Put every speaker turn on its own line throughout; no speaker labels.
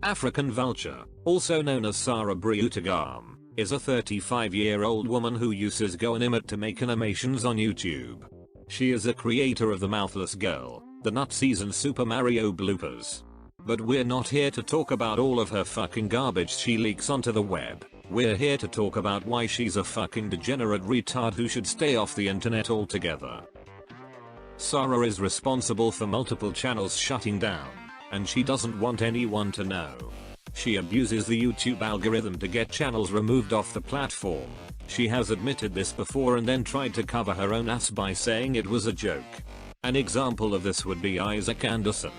African Vulture, also known as Sarah Briutagam, is a 35-year-old woman who uses GoAnimate to make animations on YouTube. She is a creator of The Mouthless Girl, The Nutsies and Super Mario bloopers. But we're not here to talk about all of her fucking garbage she leaks onto the web. We're here to talk about why she's a fucking degenerate retard who should stay off the internet altogether. Sarah is responsible for multiple channels shutting down, and she doesn't want anyone to know. She abuses the YouTube algorithm to get channels removed off the platform. She has admitted this before and then tried to cover her own ass by saying it was a joke. An example of this would be Isaac Anderson.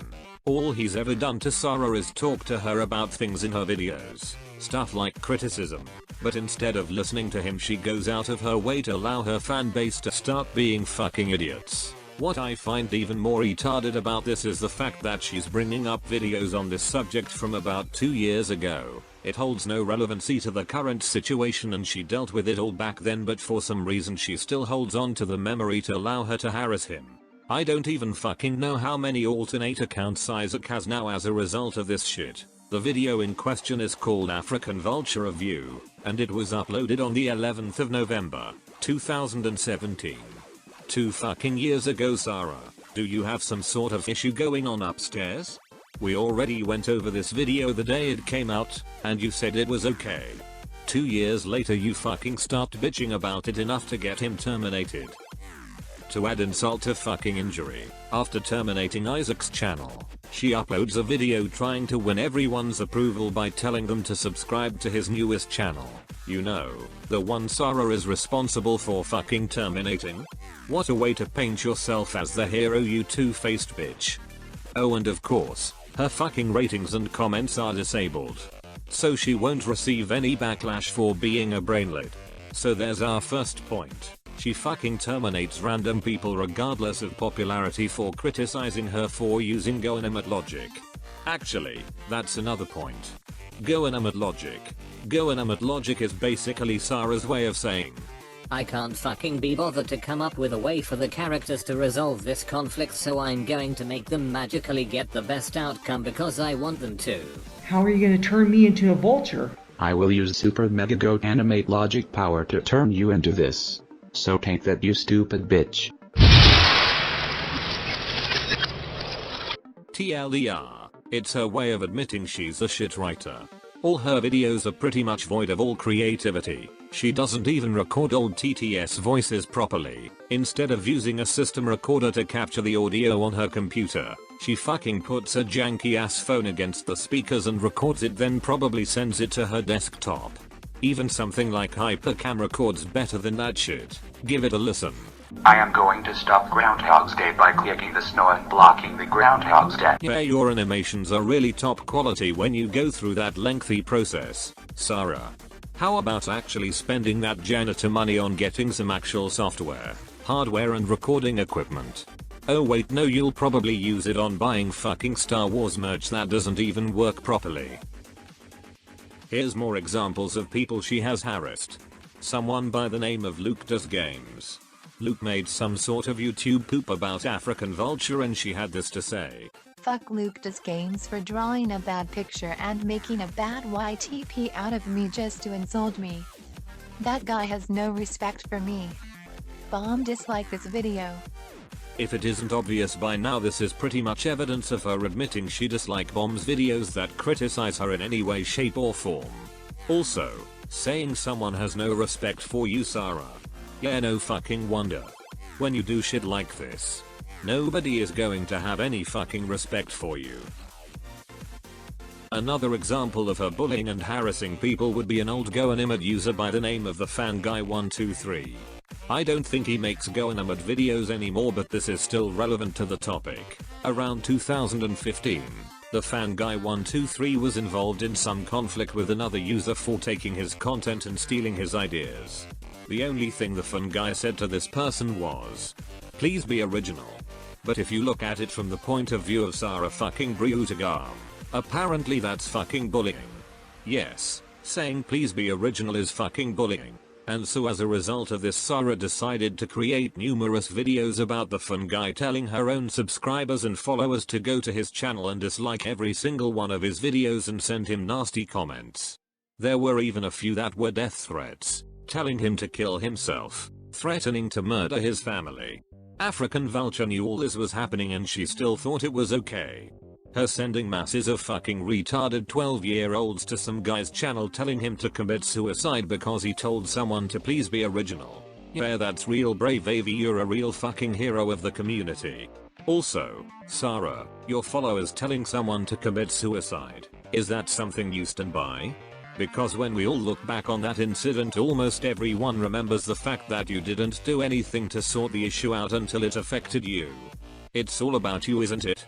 All he's ever done to Sarah is talk to her about things in her videos, stuff like criticism. But instead of listening to him, she goes out of her way to allow her fan base to start being fucking idiots. What I find even more retarded about this is the fact that she's bringing up videos on this subject from about 2 years ago. It holds no relevancy to the current situation and she dealt with it all back then, but for some reason she still holds on to the memory to allow her to harass him. I don't even fucking know how many alternate accounts Isaac has now as a result of this shit. The video in question is called African Vulture Review, and it was uploaded on the 11th of November, 2017. 2 fucking years ago. Sarah, do you have some sort of issue going on upstairs? We already went over this video the day it came out, and you said it was okay. 2 years later you fucking start bitching about it enough to get him terminated. To add insult to fucking injury, after terminating Isaac's channel, she uploads a video trying to win everyone's approval by telling them to subscribe to his newest channel. You know, the one Sarah is responsible for fucking terminating? What a way to paint yourself as the hero, you two-faced bitch. Oh, and of course, her fucking ratings and comments are disabled, so she won't receive any backlash for being a brainlet. So there's our first point. She fucking terminates random people regardless of popularity for criticizing her for using GoAnimate logic. Actually, that's another point. GoAnimate logic. GoAnimate logic is basically Sarah's way of saying,
I can't fucking be bothered to come up with a way for the characters to resolve this conflict, so I'm going to make them magically get the best outcome because I want them to.
How are you going to turn me into a vulture?
I will use Super Mega GoAnimate logic power to turn you into this. So take that, you stupid bitch.
TLDR, it's her way of admitting she's a shit writer. All her videos are pretty much void of all creativity. She doesn't even record old TTS voices properly. Instead of using a system recorder to capture the audio on her computer, she fucking puts a janky ass phone against the speakers and records it, then probably sends it to her desktop. Even something like Hypercam records better than that shit. Give it a listen.
I am going to stop Groundhog's Day by clicking the snow and blocking the Groundhog's Day.
Yeah, your animations are really top quality when you go through that lengthy process, Sarah. How about actually spending that janitor money on getting some actual software, hardware and recording equipment? Oh wait, no, you'll probably use it on buying fucking Star Wars merch that doesn't even work properly. Here's more examples of people she has harassed. Someone by the name of Luke Does Games. Luke made some sort of YouTube poop about African Vulture and she had this to say.
Fuck Luke Does Games for drawing a bad picture and making a bad YTP out of me just to insult me. That guy has no respect for me. Bomb dislike this video.
If it isn't obvious by now, this is pretty much evidence of her admitting she dislikes Bomb's videos that criticize her in any way, shape or form. Also, saying someone has no respect for you, Sarah. Yeah, no fucking wonder. When you do shit like this, nobody is going to have any fucking respect for you. Another example of her bullying and harassing people would be an old GoAnimate user by the name of the FanGuy123. I don't think he makes GoAnimate videos anymore, but this is still relevant to the topic. Around 2015, the FanGuy123 was involved in some conflict with another user for taking his content and stealing his ideas. The only thing the fun guy said to this person was, please be original. But if you look at it from the point of view of Sarah fucking Briutagam, apparently that's fucking bullying. Yes, saying please be original is fucking bullying. And so as a result of this, Sarah decided to create numerous videos about the fun guy, telling her own subscribers and followers to go to his channel and dislike every single one of his videos and send him nasty comments. There were even a few that were death threats, telling him to kill himself, threatening to murder his family. African Vulture knew all this was happening and she still thought it was okay. Her sending masses of fucking retarded 12-year-olds to some guy's channel telling him to commit suicide because he told someone to please be original. Yeah, that's real brave, Avi, you're a real fucking hero of the community. Also, Sarah, your followers telling someone to commit suicide, is that something you stand by? Because when we all look back on that incident, almost everyone remembers the fact that you didn't do anything to sort the issue out until it affected you. It's all about you, isn't it?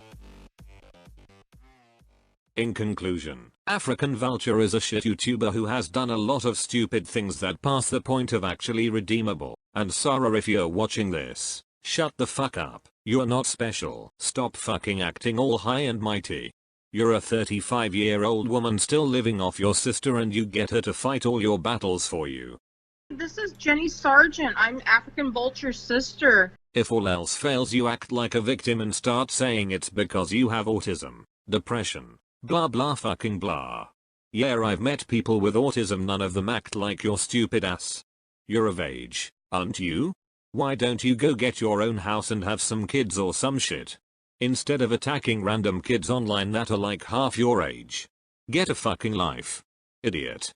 In conclusion, African Vulture is a shit YouTuber who has done a lot of stupid things that pass the point of actually redeemable. And Sarah, if you're watching this, shut the fuck up. You're not special. Stop fucking acting all high and mighty. You're a 35-year-old woman still living off your sister and you get her to fight all your battles for you.
This is Jenny Sargent. I'm African Vulture's sister.
If all else fails, you act like a victim and start saying it's because you have autism, depression, blah blah fucking blah. Yeah, I've met people with autism, none of them act like your stupid ass. You're of age, aren't you? Why don't you go get your own house and have some kids or some shit? Instead of attacking random kids online that are like half your age. Get a fucking life. Idiot.